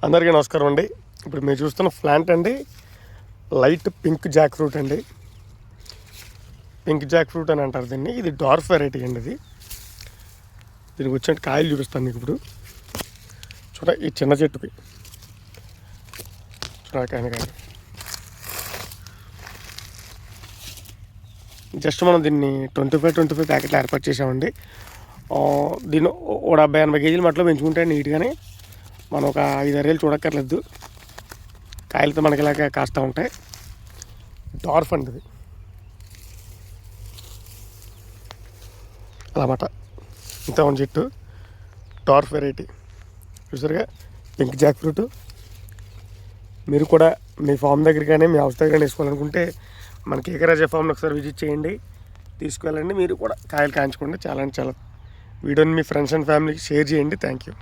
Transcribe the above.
అందరికీ నమస్కారం అండి. ఇప్పుడు మీరు చూస్తున్న ప్లాంట్ అండి లైట్ పింక్ జాక్ ఫ్రూట్ అండి. పింక్ జాక్ ఫ్రూట్ అని అంటారు దీన్ని. ఇది డార్ఫ్ వెరైటీ అండి. దీనికి వచ్చిన కాయలు చూపిస్తాను మీకు ఇప్పుడు. చూడ ఈ చిన్న చెట్టుకి చూడకాయ జస్ట్ మనం దీన్ని 25 ప్యాకెట్లు ఏర్పాటు చేసామండి. దీన్ని 70-80 కేజీల మట్లో పెంచుకుంటే నీట్గానే మనం ఒక 5-6 ఏళ్ళు చూడక్కర్లేదు. కాయలతో మనకి ఇలాగ కాస్తూ ఉంటాయి. డార్ఫ్ అండి ఇది అలామాట. ఇంత ఉన్న చెట్టు డార్ఫ్ వెరైటీ చూసారుగా, పింక్ జాక్ ఫ్రూట్. మీరు కూడా మీ ఫామ్ దగ్గర కానీ మీ హౌస్ దగ్గర వేసుకోవాలనుకుంటే మన కేకరాజా ఫామ్ని ఒకసారి విజిట్ చేయండి, తీసుకువెళ్ళండి. మీరు కూడా కాయలు కాయించుకోండి. చాలా వీడియోని మీ ఫ్రెండ్స్ అండ్ ఫ్యామిలీకి షేర్ చేయండి. Thank you.